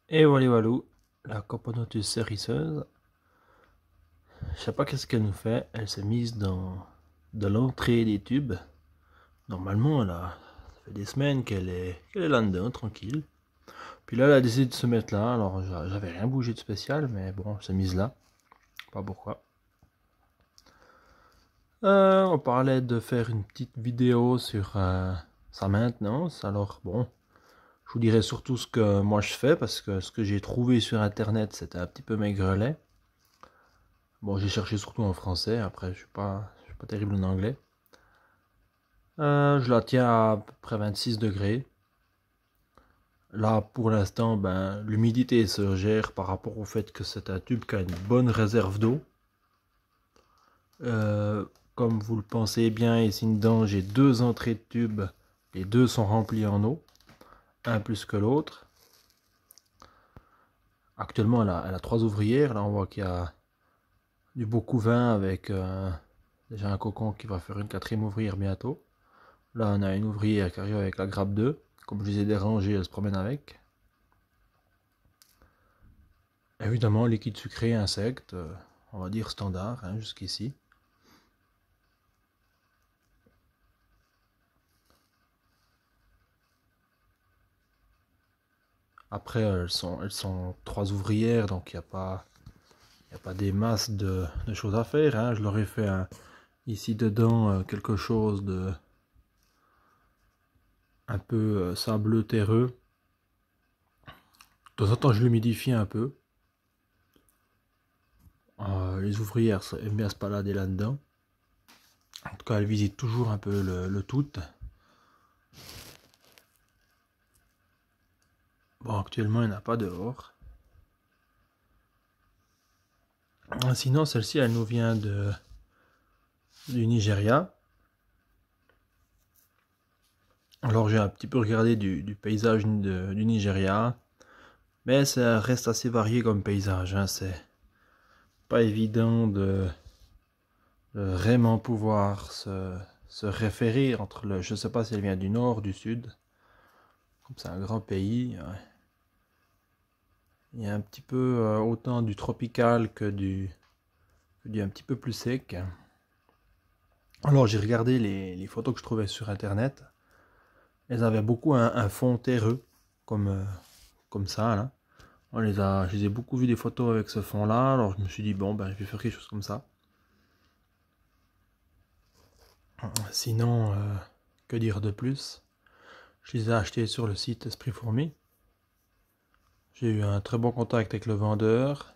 Et voilà, voilà, la Camponotus cériceuse. Je sais pas qu'est-ce qu'elle nous fait. Elle s'est mise dans de l'entrée des tubes. Normalement, ça fait des semaines qu'elle est là-dedans, tranquille. Puis là, elle a décidé de se mettre là. Alors, j'avais rien bougé de spécial, mais bon, elle s'est mise là. Pas pourquoi. On parlait de faire une petite vidéo sur sa maintenance. Alors, bon, je vous dirai surtout ce que moi je fais, parce que ce que j'ai trouvé sur internet, c'était un petit peu maigrelet. Bon, j'ai cherché surtout en français, après je suis pas terrible en anglais. Je la tiens à peu près 26 degrés. Là, pour l'instant, ben, l'humidité se gère par rapport au fait que c'est un tube qui a une bonne réserve d'eau. Comme vous le pensez bien, ici dedans, j'ai deux entrées de tube. Les deux sont remplis en eau, un plus que l'autre. Actuellement, elle a trois ouvrières. Là, on voit qu'il y a du beau couvain avec déjà un cocon qui va faire une quatrième ouvrière bientôt. Là, on a une ouvrière qui arrive avec la grappe 2. Comme je les ai dérangées, elle se promène avec. Évidemment, liquide sucré, insectes, on va dire standard, hein, jusqu'ici. Après, elles sont trois ouvrières, donc il n'y a pas des masses de choses à faire. Hein. Je leur ai fait ici dedans quelque chose de un peu sableux terreux. De temps en temps, je l'humidifie un peu. Les ouvrières aiment bien se balader là-dedans. En tout cas, elles visitent toujours un peu le tout. Bon, actuellement, il n'y en a pas dehors. Sinon, celle-ci, elle nous vient du Nigeria. Alors, j'ai un petit peu regardé du paysage du Nigeria. Mais ça reste assez varié comme paysage. Hein. C'est pas évident de vraiment pouvoir se référer entre le. Je sais pas si elle vient du nord, du sud. Comme c'est un grand pays. Ouais. Il y a un petit peu autant du tropical que du un petit peu plus sec. Alors j'ai regardé les photos que je trouvais sur internet. Elles avaient beaucoup un fond terreux, comme ça là. Je les ai beaucoup vu des photos avec ce fond là, alors je me suis dit bon ben je vais faire quelque chose comme ça. Sinon, que dire de plus? Je les ai achetés sur le site Esprit Fourmi. J'ai eu un très bon contact avec le vendeur.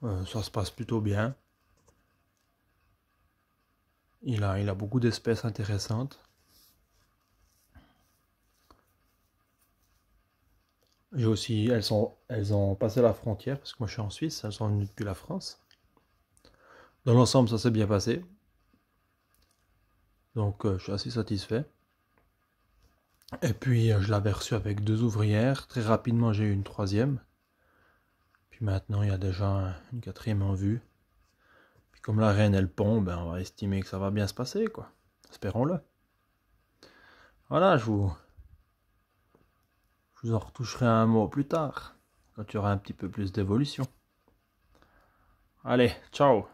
Ça se passe plutôt bien. Il a beaucoup d'espèces intéressantes. J'ai aussi, elles ont passé la frontière parce que moi je suis en Suisse. Elles sont venues depuis la France. Dans l'ensemble, ça s'est bien passé. Donc, je suis assez satisfait. Et puis, je l'avais reçu avec deux ouvrières. Très rapidement, j'ai eu une troisième. Puis maintenant, il y a déjà une quatrième en vue. Puis comme la reine, elle pond, ben, on va estimer que ça va bien se passer, quoi. Espérons-le. Voilà, je vous en retoucherai un mot plus tard, quand il y aura un petit peu plus d'évolution. Allez, ciao!